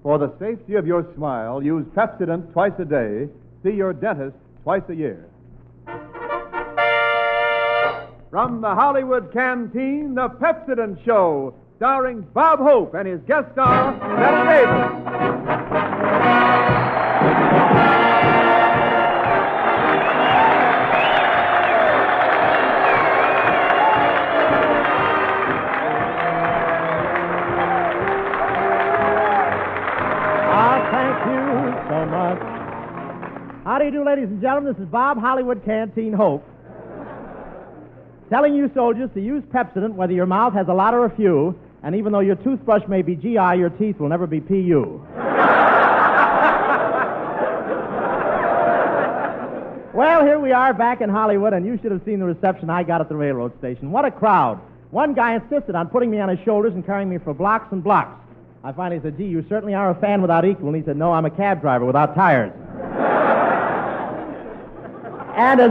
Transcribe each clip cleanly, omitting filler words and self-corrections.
For the safety of your smile, use Pepsodent twice a day. See your dentist twice a year. From the Hollywood Canteen, the Pepsodent Show, starring Bob Hope and his guest star, Bette Davis. How do you do, ladies and gentlemen? This is Bob, Hollywood Canteen Hope, telling you soldiers to use Pepsodent whether your mouth has a lot or a few, and even though your toothbrush may be GI, your teeth will never be PU. Well, here we are back in Hollywood, and you should have seen the reception I got at the railroad station. What a crowd. One guy insisted on putting me on his shoulders and carrying me for blocks and blocks. I finally said, gee, you certainly are a fan without equal. And he said, no, I'm a cab driver without tires. And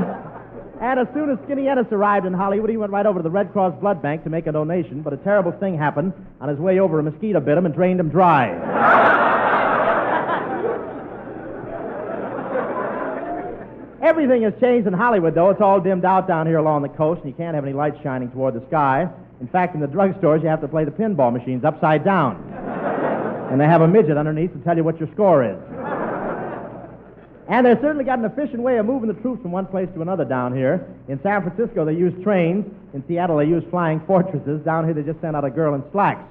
as soon as Skinny Ennis arrived in Hollywood, he went right over to the Red Cross Blood Bank to make a donation, but a terrible thing happened. On his way over, a mosquito bit him and drained him dry. Everything has changed in Hollywood, though. It's all dimmed out down here along the coast, and you can't have any lights shining toward the sky. In fact, in the drugstores, you have to play the pinball machines upside down. And they have a midget underneath to tell you what your score is. And they've certainly got an efficient way of moving the troops from one place to another down here. In San Francisco, they use trains. In Seattle, they use flying fortresses. Down here, they just sent out a girl in slacks.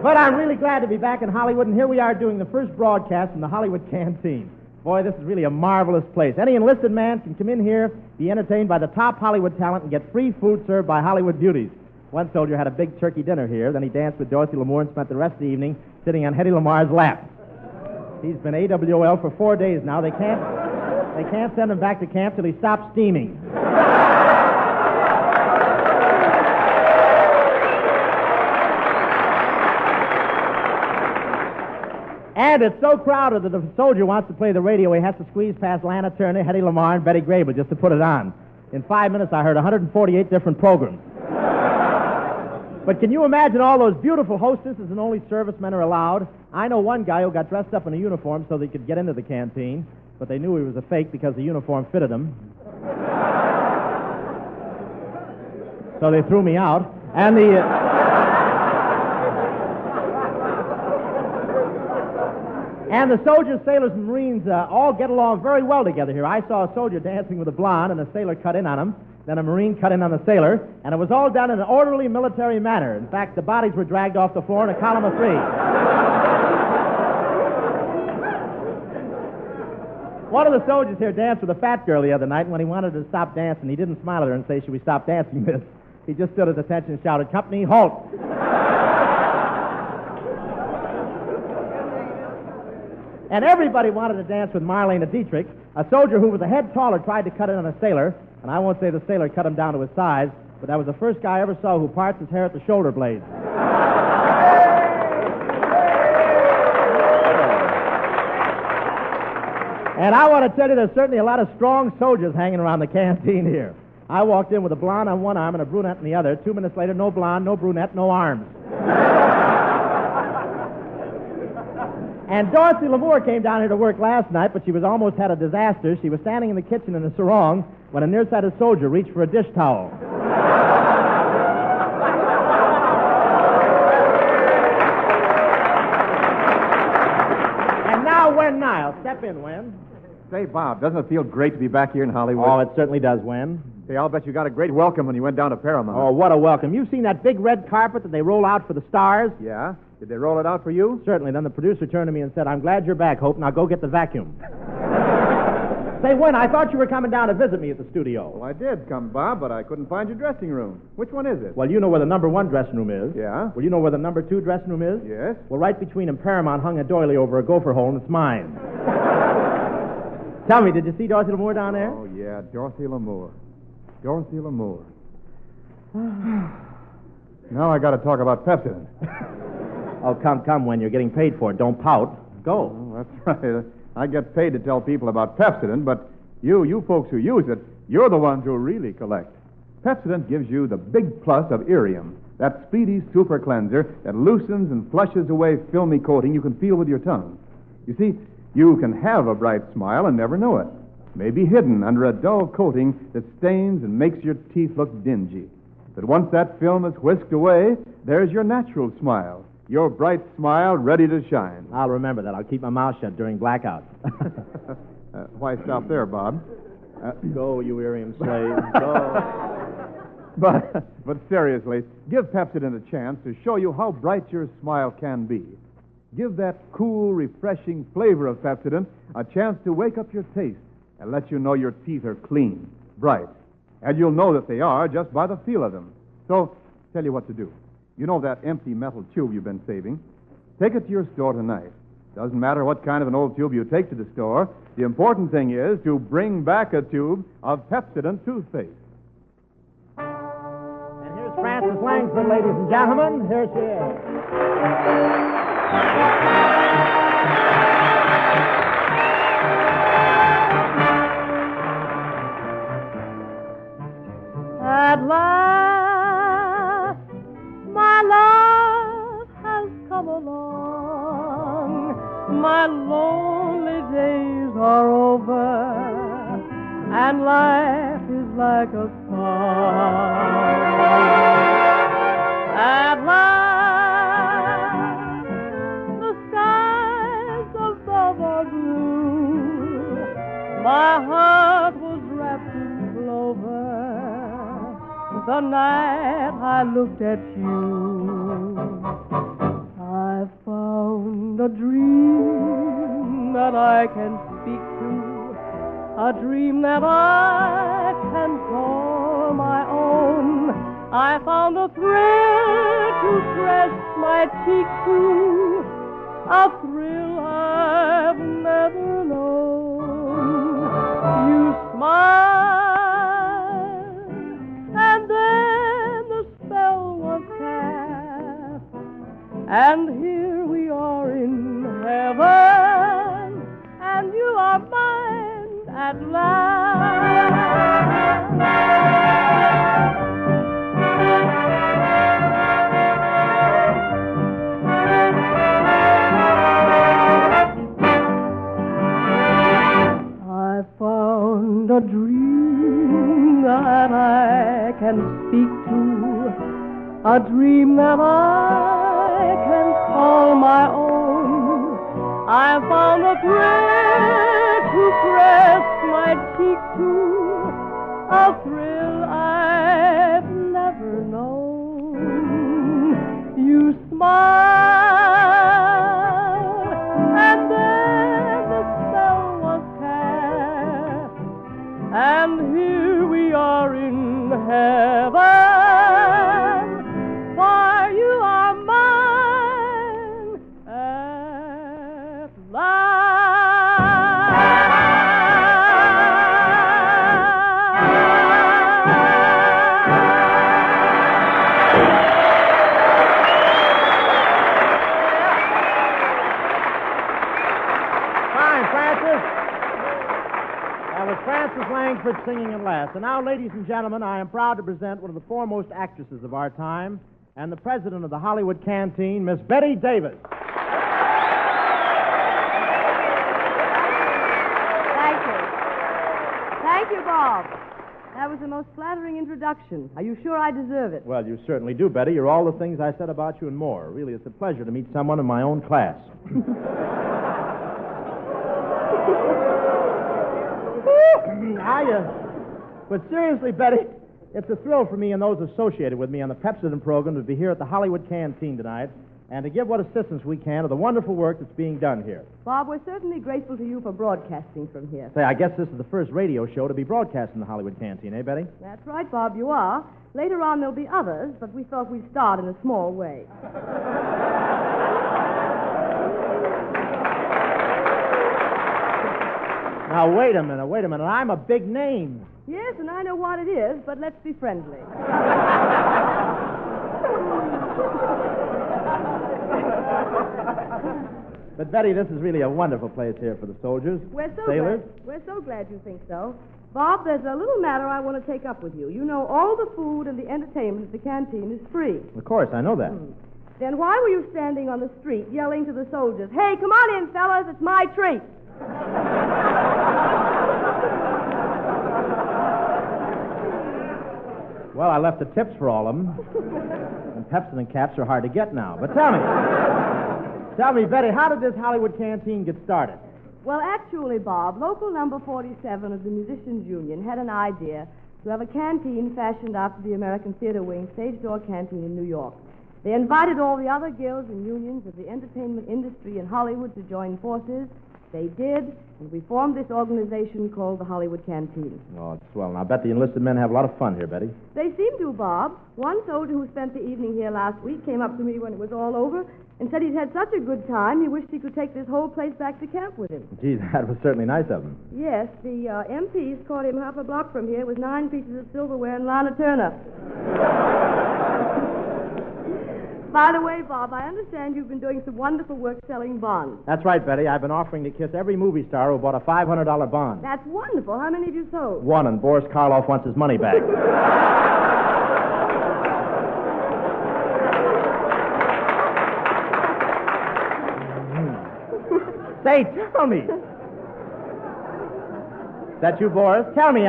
But I'm really glad to be back in Hollywood, and here we are doing the first broadcast from the Hollywood Canteen. Boy, this is really a marvelous place. Any enlisted man can come in here, be entertained by the top Hollywood talent, and get free food served by Hollywood beauties. One soldier had a big turkey dinner here. Then he danced with Dorothy Lamour and spent the rest of the evening sitting on Hedy Lamar's lap. He's been AWOL for 4 days now. They can't send him back to camp till he stops steaming. And it's so crowded that if a soldier wants to play the radio, he has to squeeze past Lana Turner, Hedy Lamarr, and Betty Grable just to put it on. In 5 minutes, I heard 148 different programs. But can you imagine all those beautiful hostesses and only servicemen are allowed? I know one guy who got dressed up in a uniform so that he could get into the canteen, but they knew he was a fake because the uniform fitted him. So they threw me out. And the soldiers, sailors, and Marines all get along very well together here. I saw a soldier dancing with a blonde, and a sailor cut in on him. Then a Marine cut in on the sailor, and it was all done in an orderly military manner. In fact, the bodies were dragged off the floor in a column of 3. One of the soldiers here danced with a fat girl the other night, and when he wanted her to stop dancing, he didn't smile at her and say, should we stop dancing, miss? He just stood at attention and shouted, company, halt! And everybody wanted to dance with Marlene Dietrich. A soldier who was a head taller tried to cut in on a sailor, and I won't say the sailor cut him down to his size, but that was the first guy I ever saw who parts his hair at the shoulder blades. And I want to tell you, there's certainly a lot of strong soldiers hanging around the canteen here. I walked in with a blonde on one arm and a brunette on the other. 2 minutes later, no blonde, no brunette, no arms. And Dorothy Lamour came down here to work last night, but she was almost had a disaster. She was standing in the kitchen in a sarong when a nearsighted soldier reached for a dish towel. And now, Wen Niles. Step in, Wen. Say, Bob, doesn't it feel great to be back here in Hollywood? Oh, it certainly does, Wen. Hey, I'll bet you got a great welcome when you went down to Paramount. Oh, what a welcome. You've seen that big red carpet that they roll out for the stars? Yeah? Did they roll it out for you? Certainly. Then the producer turned to me and said, I'm glad you're back, Hope. Now go get the vacuum. Say, Wen, I thought you were coming down to visit me at the studio. Well, I did come, Bob, but I couldn't find your dressing room. Which one is it? Well, you know where the number 1 dressing room is. Yeah? Well, you know where the number 2 dressing room is? Yes. Well, right between them, Paramount hung a doily over a gopher hole, and it's mine. Tell me, did you see Dorothy Lamour down there? Oh, yeah, Dorothy Lamour. Dorothy Lamour. Now I got to talk about Pepsodent. Oh, come, Wen. You're getting paid for it. Don't pout. Go. Oh, that's right. I get paid to tell people about Pepsodent, but you folks who use it, you're the ones who really collect. Pepsodent gives you the big plus of Irium, that speedy super cleanser that loosens and flushes away filmy coating you can feel with your tongue. You see, you can have a bright smile and never know it. Maybe hidden under a dull coating that stains and makes your teeth look dingy. But once that film is whisked away, there's your natural smile. Your bright smile ready to shine. I'll remember that. I'll keep my mouth shut during blackouts. Why stop there, Bob? Go, you Irium slave. Go. But seriously, give Pepsodent a chance to show you how bright your smile can be. Give that cool, refreshing flavor of Pepsodent a chance to wake up your taste and let you know your teeth are clean, bright. And you'll know that they are just by the feel of them. So, tell you what to do. You know that empty metal tube you've been saving? Take it to your store tonight. Doesn't matter what kind of an old tube you take to the store. The important thing is to bring back a tube of Pepsodent toothpaste. And here's Frances Langford, ladies and gentlemen. Here she is. At last, my love has come along. My lonely days are over, and life is like a song. At last, the skies above are blue. My heart was wrapped in clover the night I looked at you. I found a dream that I can speak to, a dream that I can call my own. I found a thrill to press my cheek to, a thrill I've never known. You smiled, and then the spell was cast, and here we are in heaven, and you are mine at last. I found a dream that I can speak to, a dream that I can call my own. I found a thrill to press my cheek to, a thrill I've never known. You smiled, and then the spell was cast, and here we are in heaven, for you are mine at last. Fine, Francis. That was Frances Langford singing at last. And now, ladies and gentlemen, I am proud to present one of the foremost actresses of our time and the president of the Hollywood Canteen, Miss Bette Davis. Thank you. Thank you, Bob. That was the most flattering introduction. Are you sure I deserve it? Well, you certainly do, Betty. You're all the things I said about you and more. Really, it's a pleasure to meet someone in my own class. But seriously, Betty, it's a thrill for me and those associated with me on the Pepsodent program to be here at the Hollywood Canteen tonight and to give what assistance we can to the wonderful work that's being done here. Bob, we're certainly grateful to you for broadcasting from here. Say, I guess this is the first radio show to be broadcast in the Hollywood Canteen, eh, Betty? That's right, Bob, you are. Later on, there'll be others, but we thought we'd start in a small way. Now, wait a minute. I'm a big name. Yes, and I know what it is, but let's be friendly. But, Betty, this is really a wonderful place here for the soldiers. Sailors. We're so glad you think so. Bob, there's a little matter I want to take up with you. You know, all the food and the entertainment at the canteen is free. Of course, I know that. Then why were you standing on the street yelling to the soldiers, "Hey, come on in, fellas, it's my treat"? Well, I left the tips for all of them. And Pepsodent caps are hard to get now. But tell me, Betty, how did this Hollywood Canteen get started? Well, actually, Bob, local number 47 of the Musicians' Union had an idea to have a canteen fashioned after the American Theater Wing stage door canteen in New York. They invited all the other guilds and unions of the entertainment industry in Hollywood to join forces. They did, and we formed this organization called the Hollywood Canteen. Oh, it's swell. Now, I bet the enlisted men have a lot of fun here, Betty. They seem to, Bob. One soldier who spent the evening here last week came up to me when it was all over and said he'd had such a good time he wished he could take this whole place back to camp with him. Gee, that was certainly nice of him. Yes, the MPs caught him half a block from here with 9 pieces of silverware and Lana Turner. By the way, Bob, I understand you've been doing some wonderful work selling bonds. That's right, Betty. I've been offering to kiss every movie star who bought a $500 bond. That's wonderful. How many have you sold? One, and Boris Karloff wants his money back. Say, tell me. That you, Boris? Tell me,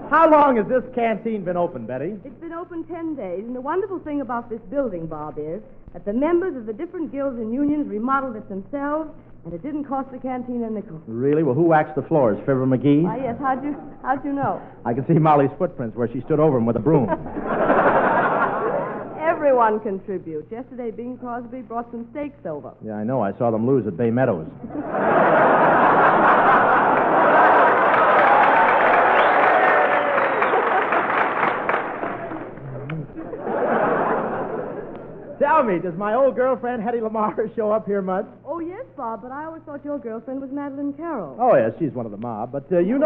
how long has this canteen been open, Betty? It's been open 10 days, and the wonderful thing about this building, Bob, is that the members of the different guilds and unions remodeled it themselves, and it didn't cost the canteen a nickel. Really? Well, who waxed the floors? Fibber McGee? Why, yes. How'd you know? I can see Molly's footprints where she stood over him with a broom. Everyone contributes. Yesterday, Bing Crosby brought some steaks over. Yeah, I know. I saw them lose at Bay Meadows. Tell me, does my old girlfriend, Hetty Lamar, show up here much? Oh, yes, Bob, but I always thought your girlfriend was Madeline Carroll. Oh, yes, she's one of the mob. But, you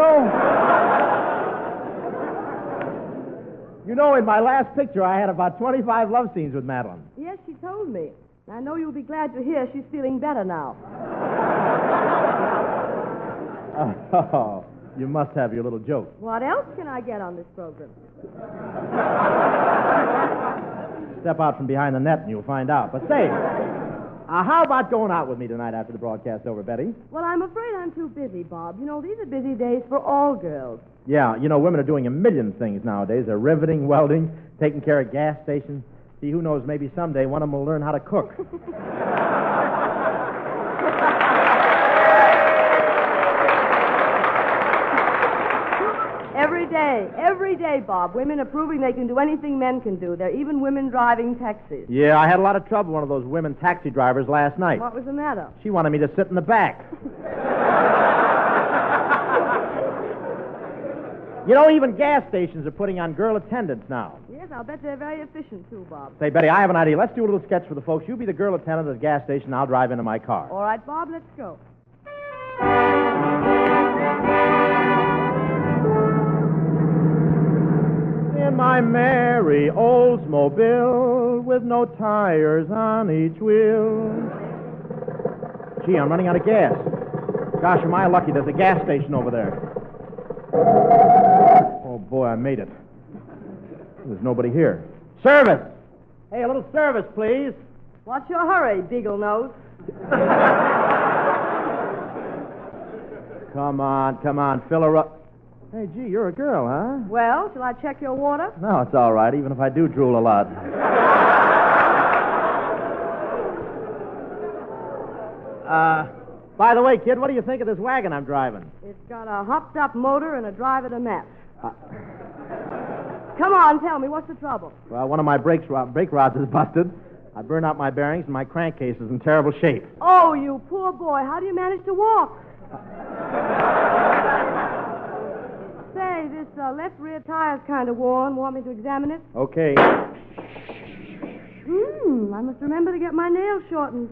know, in my last picture, I had about 25 love scenes with Madeline. Yes, she told me. I know you'll be glad to hear she's feeling better now. Oh, you must have your little joke. What else can I get on this program? Step out from behind the net and you'll find out. But say, how about going out with me tonight after the broadcast's over, Betty? Well, I'm afraid I'm too busy, Bob. You know, these are busy days for all girls. Yeah, women are doing a million things nowadays. They're riveting, welding, taking care of gas stations. See, who knows, maybe someday one of them will learn how to cook. Every day, Bob. Women are proving they can do anything men can do. They're even women driving taxis. Yeah, I had a lot of trouble with one of those women taxi drivers last night. What was the matter? She wanted me to sit in the back. Even gas stations are putting on girl attendants now. Yes, I'll bet they're very efficient, too, Bob. Say, Betty, I have an idea. Let's do a little sketch for the folks. You be the girl attendant at the gas station, and I'll drive into my car. All right, Bob, let's go. In my merry Oldsmobile with no tires on each wheel. Gee, I'm running out of gas. Gosh, am I lucky. There's a gas station over there. Oh, boy, I made it. There's nobody here. Service! Hey, a little service, please. What's your hurry, Beagle Nose? Come on, fill her up. Hey, gee, you're a girl, huh? Well, shall I check your water? No, it's all right, even if I do drool a lot. By the way, kid, what do you think of this wagon I'm driving? It's got a hopped-up motor and a driver to match. Come on, tell me, what's the trouble? Well, one of my brake rods is busted. I burned out my bearings, and my crankcase is in terrible shape. Oh, you poor boy. How do you manage to walk? Say, this left rear tire's kind of worn. Want me to examine it? Okay. I must remember to get my nails shortened.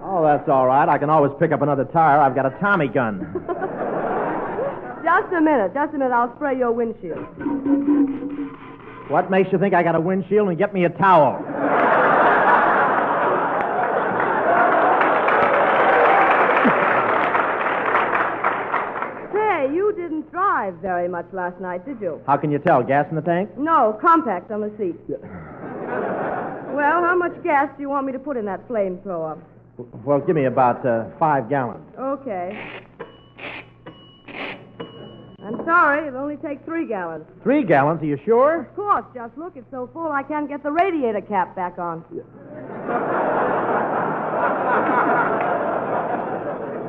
Oh, that's all right. I can always pick up another tire. I've got a Tommy gun. Just a minute. I'll spray your windshield. What makes you think I got a windshield and get me a towel? Say, you didn't drive very much last night, did you? How can you tell? Gas in the tank? No, compact on the seat. Well, how much gas do you want me to put in that flamethrower? Well, give me about 5 gallons. Okay. I'm sorry, it'll only take 3 gallons. 3 gallons? Are you sure? Of course, just look, it's so full I can't get the radiator cap back on.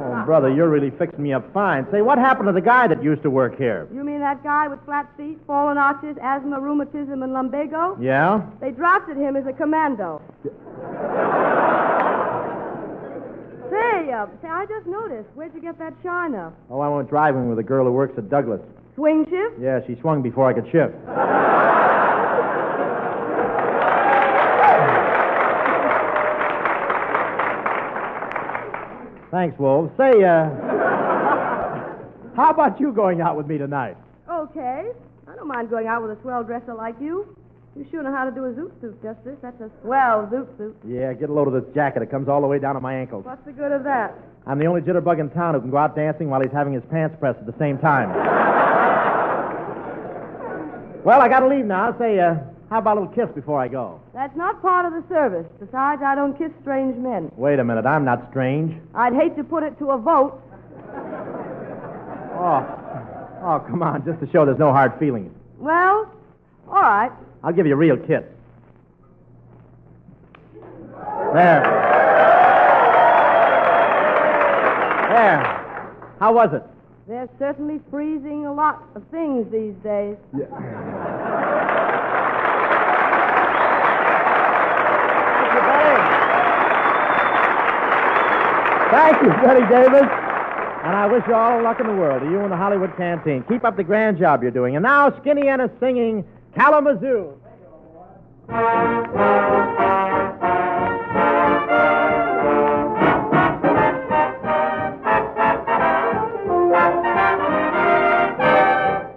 Oh, brother, you're really fixing me up fine. Say, what happened to the guy that used to work here? You mean that guy with flat feet, fallen arches, asthma, rheumatism, and lumbago? Yeah? They drafted him as a commando. Say, I just noticed. Where'd you get that shiner? Oh, I went driving with a girl who works at Douglas. Swing shift? Yeah, she swung before I could shift. Thanks, Wolf. Say, how about you going out with me tonight? Okay. I don't mind going out with a swell dresser like you. You sure know how to do a zoot suit, Justice. That's a swell zoot suit. Yeah, get a load of this jacket. It comes all the way down to my ankles. What's the good of that? I'm the only jitterbug in town who can go out dancing while he's having his pants pressed at the same time. Well, I gotta leave now. Say, how about a little kiss before I go? That's not part of the service. Besides, I don't kiss strange men. Wait a minute. I'm not strange. I'd hate to put it to a vote. Oh, come on. Just to show there's no hard feelings. Well, all right. I'll give you a real kiss. There. How was it? They're certainly freezing a lot of things these days. Yeah. Thank you, Bette Davis. And I wish you all the luck in the world, to you and the Hollywood Canteen. Keep up the grand job you're doing. And now, Skinny Ennis singing Kalamazoo.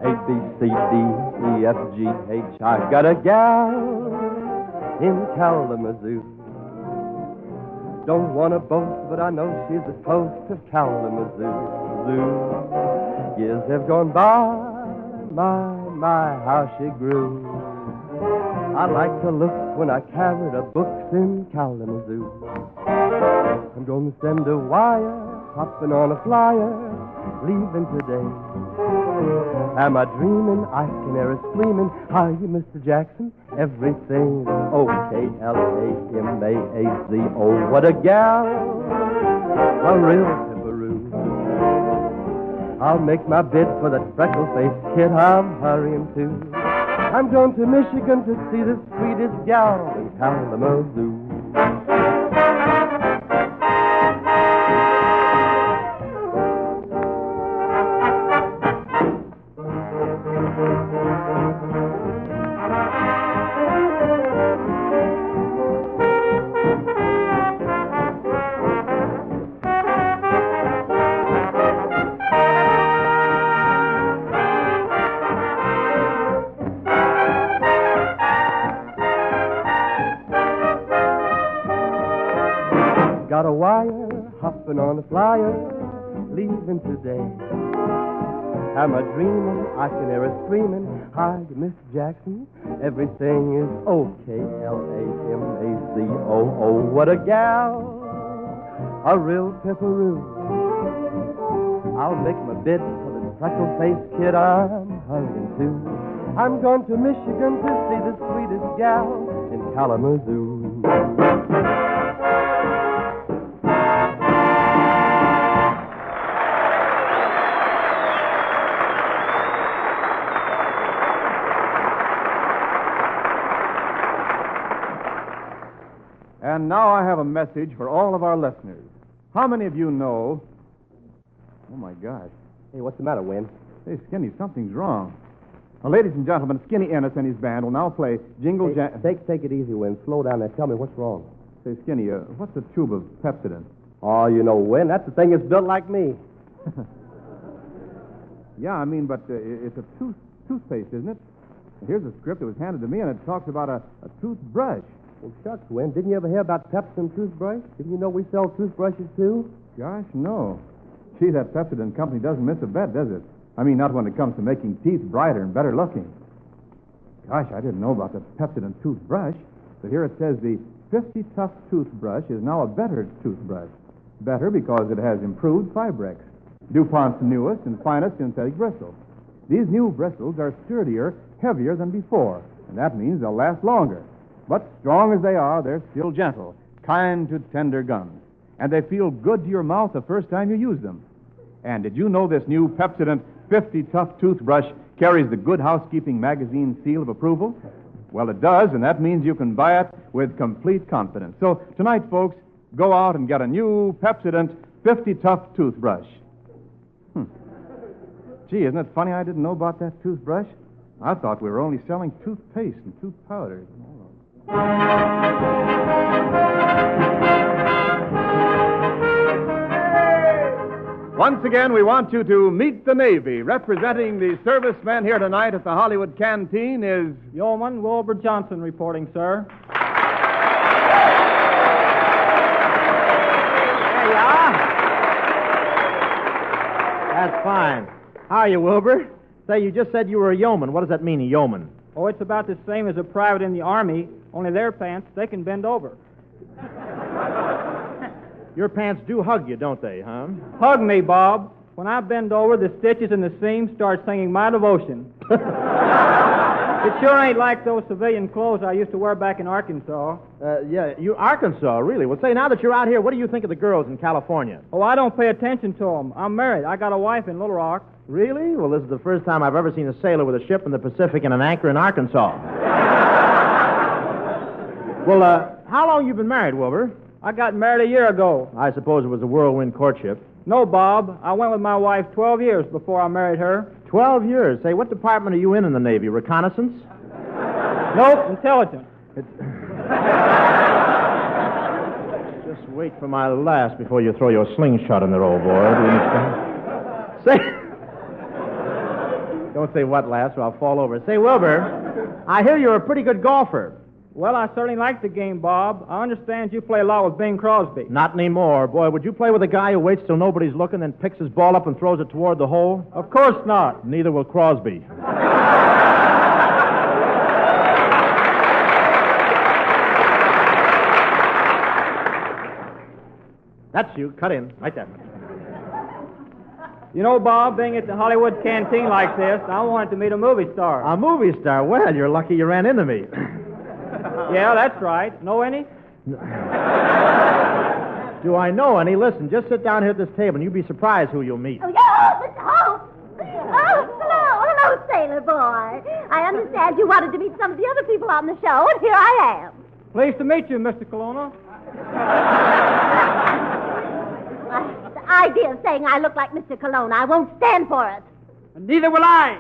A-B-C-D-E-F-G-H. I got a gal in Kalamazoo. Don't want to boast, but I know she's the toast of Kalamazoo. Years have gone by, my, how she grew. I like to look when I carried her books in Kalamazoo. I'm going to send a wire, hopping on a flyer, leaving today. Am I dreaming? I can hear her screaming. How you, Mr. Jackson? Everything O-K-L-A-M-A-Z-O. What a gal, a real tipperoo. I'll make my bid for that freckle-faced kid I'm hurrying to. I'm going to Michigan to see the sweetest gal in Kalamazoo. Got a wire, hopping on a flyer, leaving today. Am I dreaming? I can hear her screaming. Hi, Miss Jackson. Everything is O-K-L-A-M-A-Z-O-O. What a gal, a real pepperoo. I'll make my bid for the freckle-faced kid I'm hurrying to. I'm going to Michigan to see the sweetest gal in Kalamazoo. And now I have a message for all of our listeners. How many of you know... Oh, my gosh. Hey, what's the matter, Win? Hey, Skinny, something's wrong. Now, ladies and gentlemen, Skinny Ennis and his band will now play Jingle Take it easy, Win. Slow down there. Tell me what's wrong. Say, Skinny, what's a tube of Pepsodent? Oh, you know, Win, that's the thing that's built like me. Yeah, I mean, but it's a toothpaste, isn't it? Here's a script that was handed to me, and it talks about a toothbrush. Well, shucks, Win. Didn't you ever hear about Pepsodent toothbrush? Didn't you know we sell toothbrushes, too? Gosh, no. Gee, that Pepsodent company doesn't miss a bet, does it? I mean, not when it comes to making teeth brighter and better looking. Gosh, I didn't know about the Pepsodent toothbrush. But here it says the 50 Tough toothbrush is now a better toothbrush. Better because it has improved Fibrex, DuPont's newest and finest synthetic bristle. These new bristles are sturdier, heavier than before, and that means they'll last longer. But strong as they are, they're still gentle, kind to tender gums. And they feel good to your mouth the first time you use them. And did you know this new Pepsodent 50 Tough toothbrush carries the Good Housekeeping magazine seal of approval? Well, it does, and that means you can buy it with complete confidence. So tonight, folks, go out and get a new Pepsodent 50 Tough toothbrush. Gee, isn't it funny I didn't know about that toothbrush? I thought we were only selling toothpaste and tooth powders. Once again, we want you to meet the Navy. Representing the servicemen here tonight at the Hollywood Canteen is... Yeoman Wilbur Johnson reporting, sir. There you are. That's fine. How are you, Wilbur? Say, you just said you were a yeoman. What does that mean, a yeoman? Oh, it's about the same as a private in the Army, only their pants, they can bend over. Your pants do hug you, don't they, huh? Hug me, Bob. When I bend over, the stitches in the seams start singing my devotion. It sure ain't like those civilian clothes I used to wear back in Arkansas. Yeah, you Arkansas, really? Well, say, now that you're out here, what do you think of the girls in California? Oh, I don't pay attention to them. I'm married. I got a wife in Little Rock. Really? Well, this is the first time I've ever seen a sailor with a ship in the Pacific and an anchor in Arkansas. Well, how long you been married, Wilbur? I got married a year ago. I suppose it was a whirlwind courtship. No, Bob. I went with my wife 12 years before I married her. 12 years? Say, what department are you in the Navy? Reconnaissance? Nope, intelligence. Just wait for my last before you throw your slingshot in there, old boy. Do you understand? Say... Don't say what last or I'll fall over. Say, Wilbur, I hear you're a pretty good golfer. Well, I certainly like the game, Bob. I understand you play a lot with Bing Crosby. Not anymore. Boy, would you play with a guy who waits till nobody's looking, then picks his ball up and throws it toward the hole? Of course not. Neither will Crosby. That's you. Cut in. Right there. You know, Bob, being at the Hollywood Canteen like this, I wanted to meet a movie star. A movie star? Well, you're lucky you ran into me. Yeah, that's right. Know any? Do I know any? Listen, just sit down here at this table and you'll be surprised who you'll meet. Oh, yeah, Mr. Hope. Oh, hello, sailor boy. I understand you wanted to meet some of the other people on the show, and here I am. Pleased to meet you, Mr. Colonna. The idea of saying I look like Mr. Colonna, I won't stand for it. And neither will I.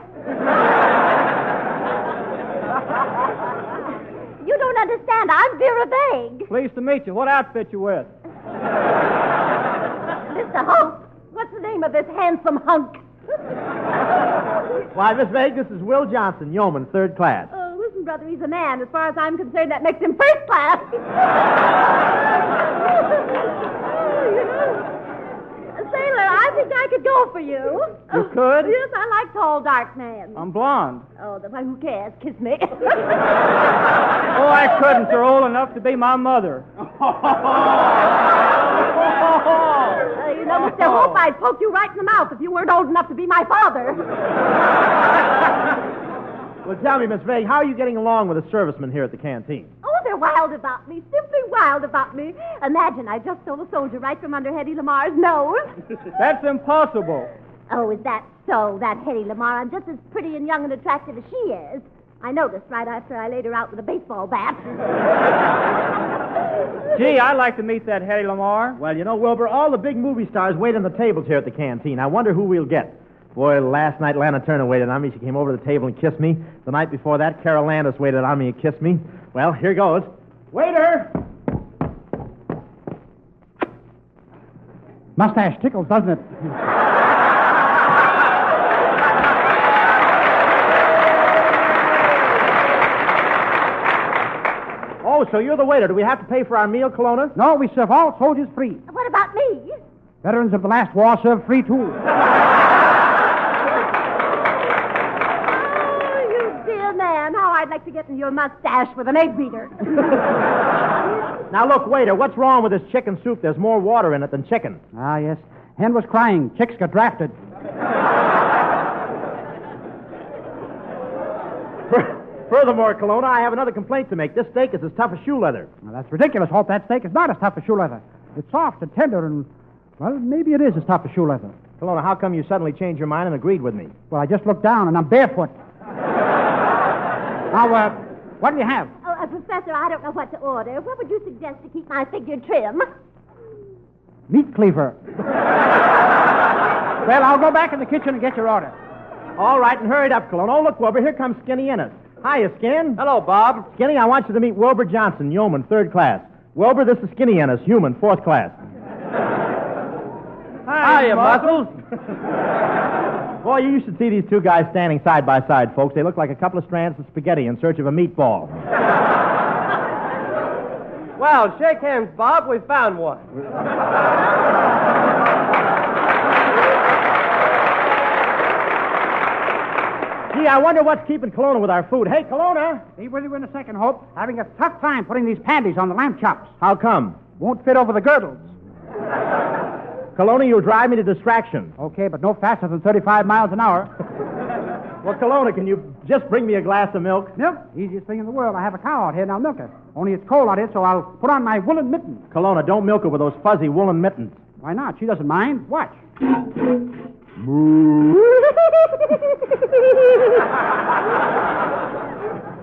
You don't understand. I'm Vera Vague. Pleased to meet you. What outfit you with? Mr. Hope, what's the name of this handsome hunk? Why, Miss Vague, this is Will Johnson, yeoman, 3rd class. Oh, listen, brother, he's a man. As far as I'm concerned, that makes him 1st class. Sailor, I think I could go for you. You could? Yes, I like tall, dark men. I'm blonde. Oh, then who cares? Kiss me. Oh, I couldn't. You're old enough to be my mother. You know, Mr. Hope, I'd poke you right in the mouth if you weren't old enough to be my father. Well, tell me, Miss Vague, how are you getting along with the servicemen here at the canteen? Oh, they're wild about me, simply wild about me. Imagine I just stole a soldier right from under Hedy Lamar's nose. That's impossible. Oh, is that so? That Hedy Lamar, I'm just as pretty and young and attractive as she is. I noticed right after I laid her out with a baseball bat. Gee, I'd like to meet that Hedy Lamar. Well, you know, Wilbur, all the big movie stars wait on the tables here at the canteen. I wonder who we'll get. Boy, last night Lana Turner waited on me. She came over to the table and kissed me. The night before that, Carol Landis waited on me and kissed me. Well, here goes. Waiter! Mustache tickles, doesn't it? Oh, so you're the waiter. Do we have to pay for our meal, Kelowna? No, we serve all soldiers free. What about me? Veterans of the last war serve free, too. Oh, you dear man. How I'd like to get in your mustache with an egg beater. Now, look, waiter, what's wrong with this chicken soup? There's more water in it than chicken. Ah, yes. Hen was crying. Chicks got drafted. Furthermore, Kelowna, I have another complaint to make. This steak is as tough as shoe leather. Now, that's ridiculous, Hope. That steak is not as tough as shoe leather. It's soft and tender and, well, maybe it is as tough as shoe leather. Kelowna, how come you suddenly changed your mind and agreed with me? Well, I just looked down and I'm barefoot. Now, what do you have? Oh, Professor, I don't know what to order. What would you suggest to keep my figure trim? Meat cleaver. Well, I'll go back in the kitchen and get your order. All right, and hurry it up, Kelowna. Oh, look, Wilbur, here comes Skinny Ennis. Hiya, Skin. Hello, Bob. Skinny, I want you to meet Wilbur Johnson, yeoman, 3rd class. Wilbur, this is Skinny Ennis, human, 4th class. Hiya, Muscles. Boy, you should see these two guys standing side by side, folks. They look like a couple of strands of spaghetti in search of a meatball. Well, shake hands, Bob. We found one. Gee, I wonder what's keeping Kelowna with our food. Hey, Kelowna! Be with you in a second, Hope. Having a tough time putting these panties on the lamb chops. How come? Won't fit over the girdles. Kelowna, you'll drive me to distraction. Okay, but no faster than 35 miles an hour. Well, Kelowna, can you just bring me a glass of milk? Milk? Easiest thing in the world. I have a cow out here, and I'll milk her. Only it's cold out here, so I'll put on my woolen mittens. Kelowna, don't milk her with those fuzzy woolen mittens. Why not? She doesn't mind. Watch.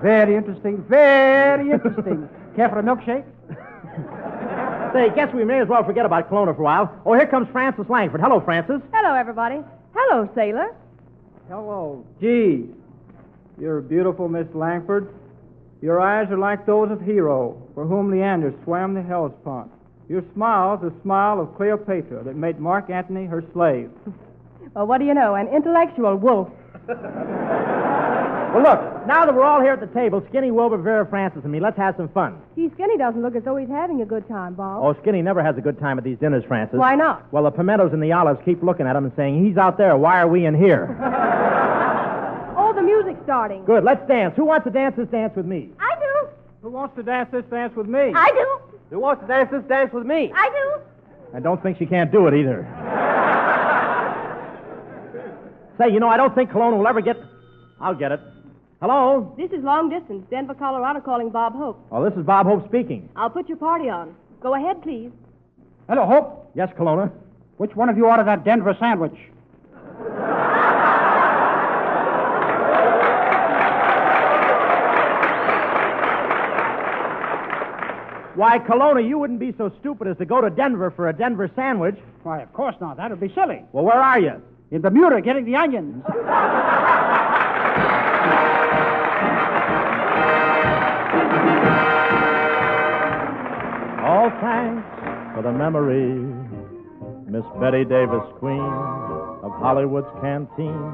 Very interesting. Very interesting. Care for a milkshake? Say, guess we may as well forget about Kelowna for a while. Oh, here comes Frances Langford. Hello, Frances. Hello, everybody. Hello, sailor. Hello. Gee, you're beautiful, Miss Langford. Your eyes are like those of Hero, for whom Leander swam the Hellespont. Your smile's the smile of Cleopatra that made Mark Antony her slave. Well, what do you know? An intellectual wolf. Well, look, now that we're all here at the table, Skinny, Wilbur, Vera, Francis, and me, let's have some fun. Gee, Skinny doesn't look as though he's having a good time, Bob. Oh, Skinny never has a good time at these dinners, Francis. Why not? Well, the pimentos and the olives keep looking at him and saying, he's out there, why are we in here? Oh, the music's starting. Good, let's dance. Who wants to dance this dance with me? I do. Who wants to dance this dance with me? I do. Who wants to dance this dance with me? I do. I don't think she can't do it either. Say, you know, I don't think Kelowna will ever get... I'll get it. Hello? This is long distance. Denver, Colorado, calling Bob Hope. Oh, this is Bob Hope speaking. I'll put your party on. Go ahead, please. Hello, Hope. Yes, Kelowna? Which one of you ordered that Denver sandwich? Why, Kelowna, you wouldn't be so stupid as to go to Denver for a Denver sandwich. Why, of course not. That would be silly. Well, where are you? In Bermuda, getting the onions. All thanks for the memory, Miss Bette Davis, Queen of Hollywood's Canteen.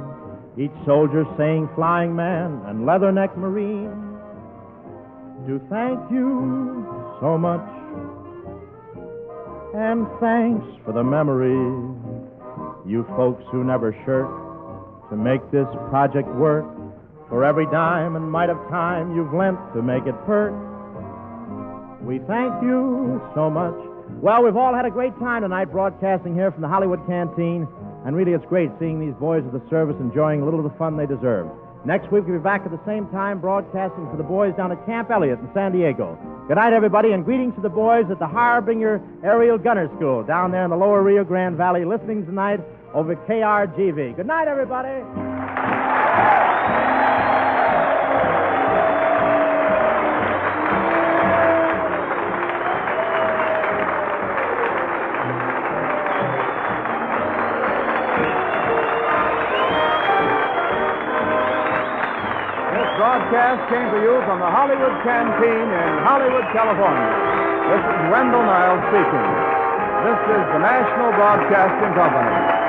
Each soldier saying Flying Man and Leatherneck Marine. Do thank you so much, and thanks for the memory. You folks who never shirk to make this project work. For every dime and mite of time you've lent to make it perk. We thank you so much. Well, we've all had a great time tonight broadcasting here from the Hollywood Canteen, and really it's great seeing these boys of the service enjoying a little of the fun they deserve. Next week we'll be back at the same time broadcasting for the boys down at Camp Elliott in San Diego. Good night, everybody, and greetings to the boys at the Harbinger Aerial Gunner School down there in the lower Rio Grande Valley, listening tonight over KRGV. Good night, everybody. Broadcast came to you from the Hollywood Canteen in Hollywood, California. This is Wendell Niles speaking. This is the National Broadcasting Company.